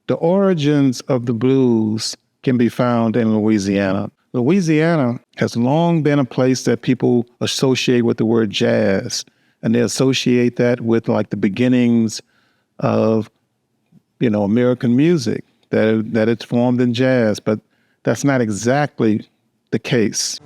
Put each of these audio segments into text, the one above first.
The origins of the blues can be found in Louisiana. Louisiana has long been a place that people associate with the word jazz, and they associate that with like the beginnings of, American music, that it's formed in jazz, but that's not exactly the case.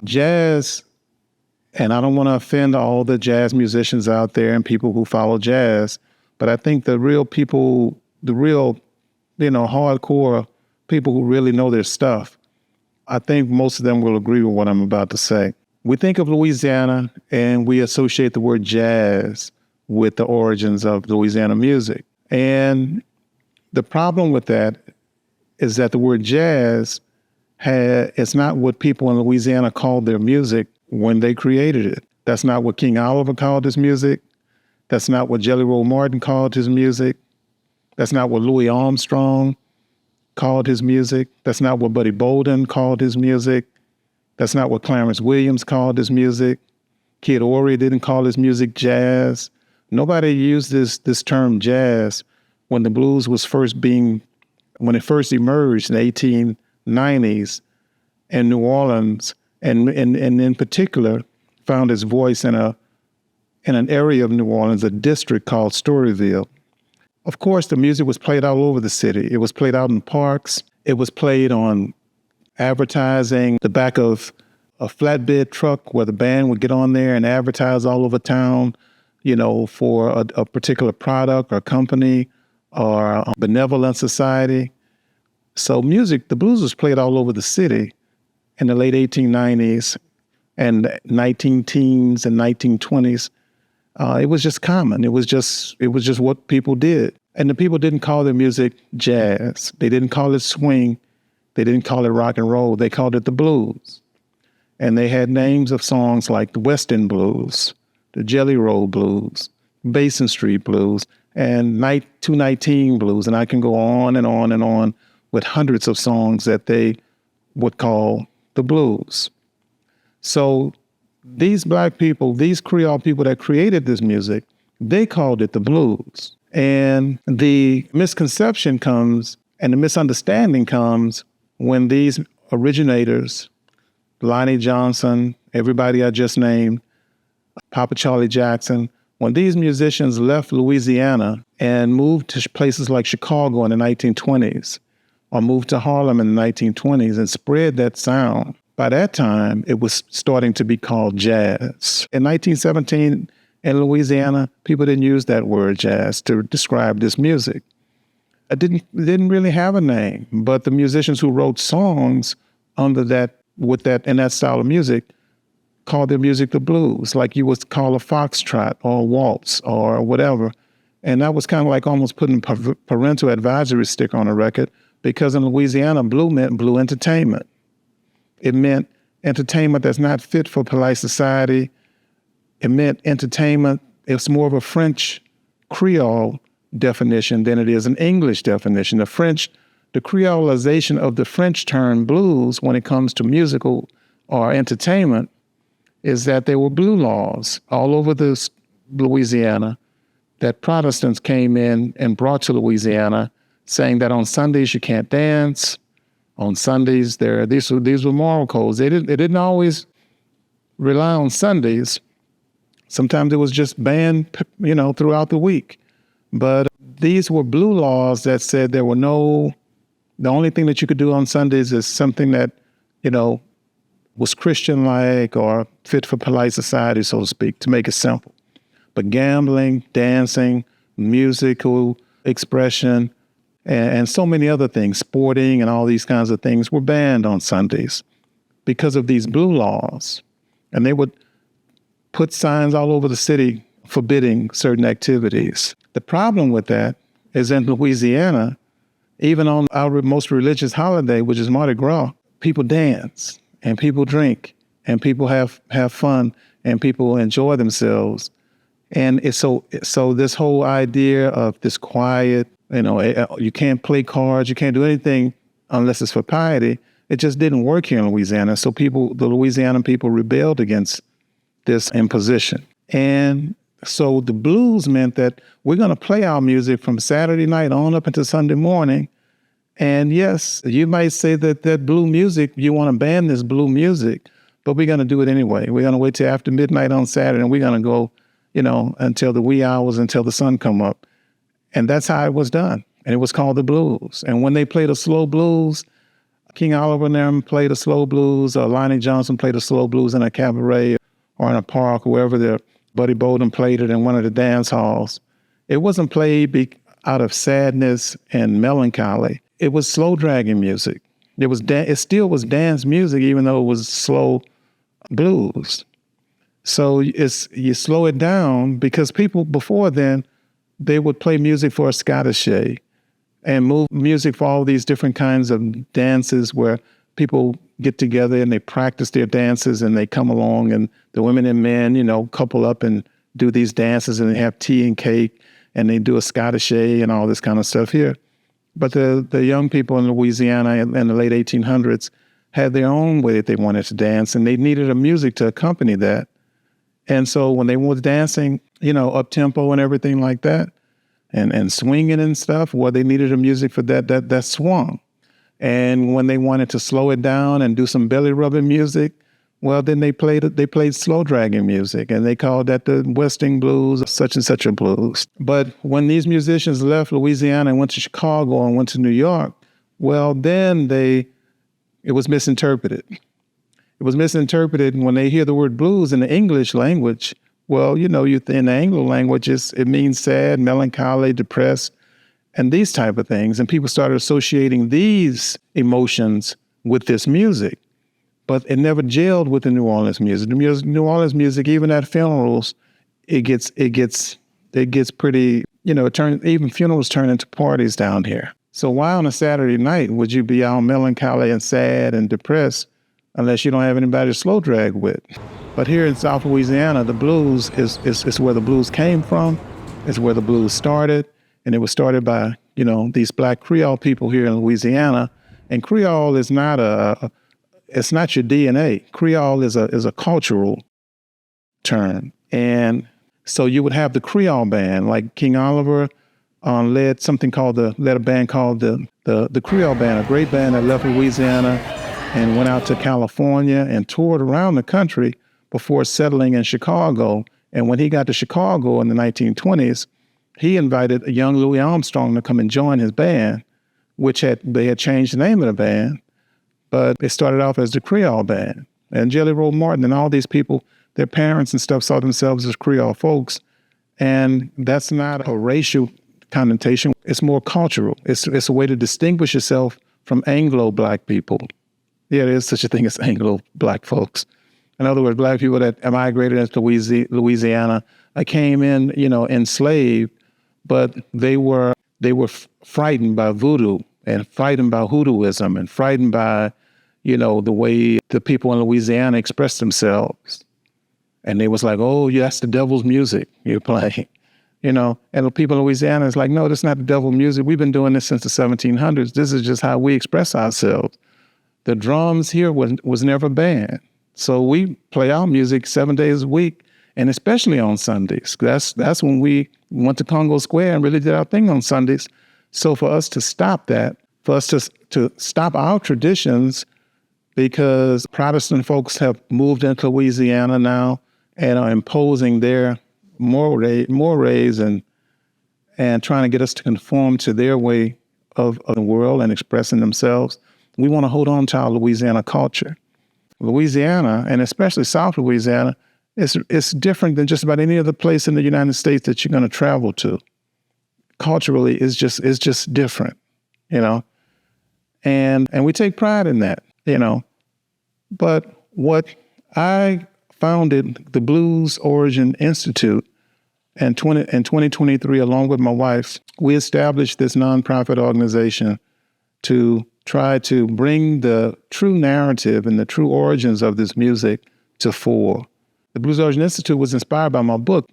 Jazz, and I don't want to offend all the jazz musicians out there and people who follow jazz, but I think the real people, hardcore people who really know their stuff, I think most of them will agree with what I'm about to say. We think of Louisiana and we associate the word jazz with the origins of Louisiana music. And the problem with that is that the word jazz it's not what people in Louisiana called their music when they created it. That's not what King Oliver called his music. That's not what Jelly Roll Morton called his music. That's not what Louis Armstrong called his music. That's not what Buddy Bolden called his music. That's not what Clarence Williams called his music. Kid Ory didn't call his music jazz. Nobody used this term jazz when the blues was when it first emerged in the 1890s in New Orleans, and in particular found its voice in an area of New Orleans, a district called Storyville. Of course, the music was played all over the city. It was played out in parks. It was played on advertising, the back of a flatbed truck where the band would get on there and advertise all over town, for a particular product or company or a benevolent society. So the blues was played all over the city in the late 1890s and 19-teens and 1920s. It was just common. It was just what people did. And the people didn't call their music jazz. They didn't call it swing. They didn't call it rock and roll. They called it the blues. And they had names of songs like the Western Blues, the Jelly Roll Blues, Basin Street Blues, and 219 Blues. And I can go on and on and on with hundreds of songs that they would call the blues. So these Black people, these Creole people that created this music, they called it the blues. And the misconception comes and the misunderstanding comes when these originators, Lonnie Johnson, everybody I just named, Papa Charlie Jackson, when these musicians left Louisiana and moved to places like Chicago in the 1920s, or moved to Harlem in the 1920s and spread that sound, by that time, it was starting to be called jazz. In 1917, in Louisiana, people didn't use that word jazz to describe this music. It didn't really have a name, but the musicians who wrote songs in that style of music called their music the blues, like you would call a foxtrot or a waltz or whatever. And that was kind of like almost putting a parental advisory sticker on a record, because in Louisiana, blue meant blue entertainment. It meant entertainment that's not fit for polite society. It meant entertainment. It's more of a French Creole definition than it is an English definition. The Creolization of the French term blues when it comes to musical or entertainment is that there were blue laws all over this Louisiana that Protestants came in and brought to Louisiana, saying that on Sundays you can't dance. On Sundays, these were moral codes. They didn't always rely on Sundays. Sometimes it was just banned, throughout the week. But these were blue laws that said the only thing that you could do on Sundays is something that, was Christian-like or fit for polite society, so to speak, to make it simple. But gambling, dancing, musical expression, and so many other things, sporting and all these kinds of things were banned on Sundays because of these blue laws. And they would put signs all over the city forbidding certain activities. The problem with that is in Louisiana, even on our most religious holiday, which is Mardi Gras, people dance and people drink and people have fun and people enjoy themselves. And it's so this whole idea of this quiet, you can't play cards, you can't do anything unless it's for piety. It just didn't work here in Louisiana. So the Louisiana people rebelled against this imposition. And so the blues meant that we're going to play our music from Saturday night on up until Sunday morning. And yes, you might say that blue music, you want to ban this blue music, but we're going to do it anyway. We're going to wait till after midnight on Saturday, and we're going to go, until the wee hours, until the sun come up. And that's how it was done. And it was called the blues. And when they played a slow blues, King Oliver and them played a slow blues, or Lonnie Johnson played a slow blues in a cabaret or in a park, wherever their Buddy Bolden played it in one of the dance halls. It wasn't played out of sadness and melancholy. It was slow dragging music. It still was dance music, even though it was slow blues. So you slow it down, because people before then, they would play music for a Scottish and move music for all these different kinds of dances where people get together and they practice their dances, and they come along, and the women and men, couple up and do these dances, and they have tea and cake, and they do a Scottish and all this kind of stuff here. But the young people in Louisiana in the late 1800s had their own way that they wanted to dance, and they needed a music to accompany that. And so when they were dancing, up tempo and everything like that, and swinging and stuff, well, they needed a music for that swung. And when they wanted to slow it down and do some belly rubbing music, well, then they played slow dragging music, and they called that the Western blues, or such and such a blues. But when these musicians left Louisiana and went to Chicago and went to New York, well, then it was misinterpreted. It was misinterpreted when they hear the word blues in the English language. Well, in the Anglo languages, it means sad, melancholy, depressed, and these type of things. And people started associating these emotions with this music. But it never gelled with the New Orleans music. New Orleans music, even at funerals, it gets pretty, even funerals turn into parties down here. So why on a Saturday night would you be all melancholy and sad and depressed unless you don't have anybody to slow drag with? But here in South Louisiana, the blues is where the blues came from. It's where the blues started. And it was started by, these Black Creole people here in Louisiana. And Creole is it's not your DNA. Creole is a cultural term. And so you would have the Creole band, like King Oliver led a band called the Creole Band, a great band that left Louisiana and went out to California and toured around the country before settling in Chicago. And when he got to Chicago in the 1920s, he invited a young Louis Armstrong to come and join his band, they had changed the name of the band, but it started off as the Creole Band. And Jelly Roll Morton and all these people, their parents and stuff saw themselves as Creole folks. And that's not a racial connotation. It's more cultural. It's a way to distinguish yourself from Anglo-Black people. Yeah, there is such a thing as Anglo-Black folks. In other words, Black people that migrated into Louisiana, came in, enslaved, but they were frightened by voodoo and frightened by hoodooism and frightened by, the way the people in Louisiana expressed themselves. And they was like, oh, yeah, that's the devil's music you're playing, and the people in Louisiana is like, no, that's not the devil's music. We've been doing this since the 1700s. This is just how we express ourselves. The drums here was never banned. So we play our music 7 days a week, and especially on Sundays. That's when we went to Congo Square and really did our thing on Sundays. So for us to stop that, for us to stop our traditions, because Protestant folks have moved into Louisiana now and are imposing their mores and trying to get us to conform to their way of the world and expressing themselves. We want to hold on to our Louisiana culture. Louisiana, and especially South Louisiana, it's different than just about any other place in the United States that you're going to travel to. Culturally, it's just different, and we take pride in that, But what I founded the Blues Origin Institute in 2023, along with my wife, we established this nonprofit organization to try to bring the true narrative and the true origins of this music to fore. The Blues Origin Institute was inspired by my book,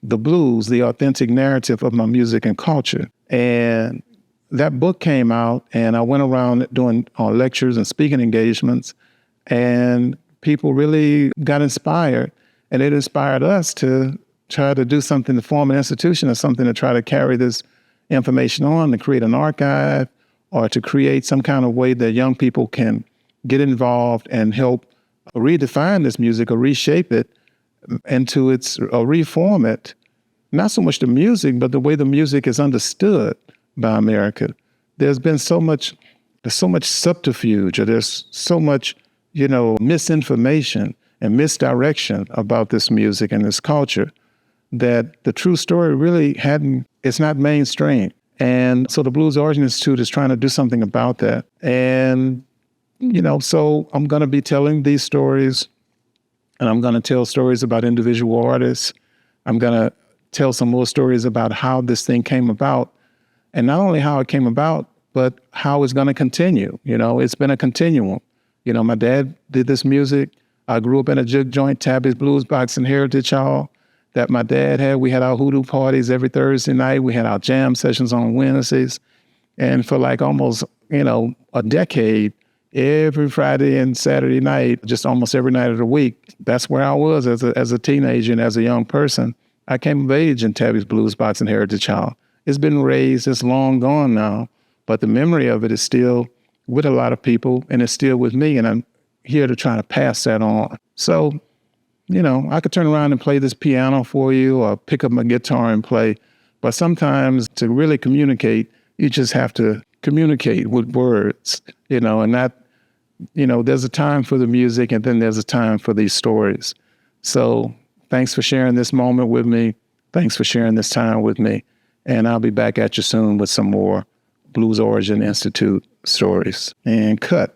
The Blues, The Authentic Narrative of My Music and Culture. And that book came out, and I went around doing lectures and speaking engagements, and people really got inspired, and it inspired us to try to do something, to form an institution or something to try to carry this information on, to create an archive, or to create some kind of way that young people can get involved and help redefine this music or reshape it into its, or reform it. Not so much the music, but the way the music is understood by America. There's been so much subterfuge, or there's so much, misinformation and misdirection about this music and this culture that the true story really it's not mainstream. And so the Blues Origin Institute is trying to do something about that. And, so I'm going to be telling these stories, and I'm going to tell stories about individual artists. I'm going to tell some more stories about how this thing came about, and not only how it came about, but how it's going to continue. It's been a continuum. My dad did this music. I grew up in a juke joint, Tabby's Blues Box and Heritage Hall, that my dad had. We had our hoodoo parties every Thursday night. We had our jam sessions on Wednesdays. And for like almost, a decade, every Friday and Saturday night, just almost every night of the week, that's where I was as a teenager and as a young person. I came of age in Tabby's Blues Box and Heritage Hall. It's been raised, it's long gone now, but the memory of it is still with a lot of people, and it's still with me, and I'm here to try to pass that on. So, I could turn around and play this piano for you or pick up my guitar and play, but sometimes to really communicate, you just have to communicate with words, and not, there's a time for the music, and then there's a time for these stories. So thanks for sharing this moment with me. Thanks for sharing this time with me. And I'll be back at you soon with some more Blues Origin Institute stories. And cut.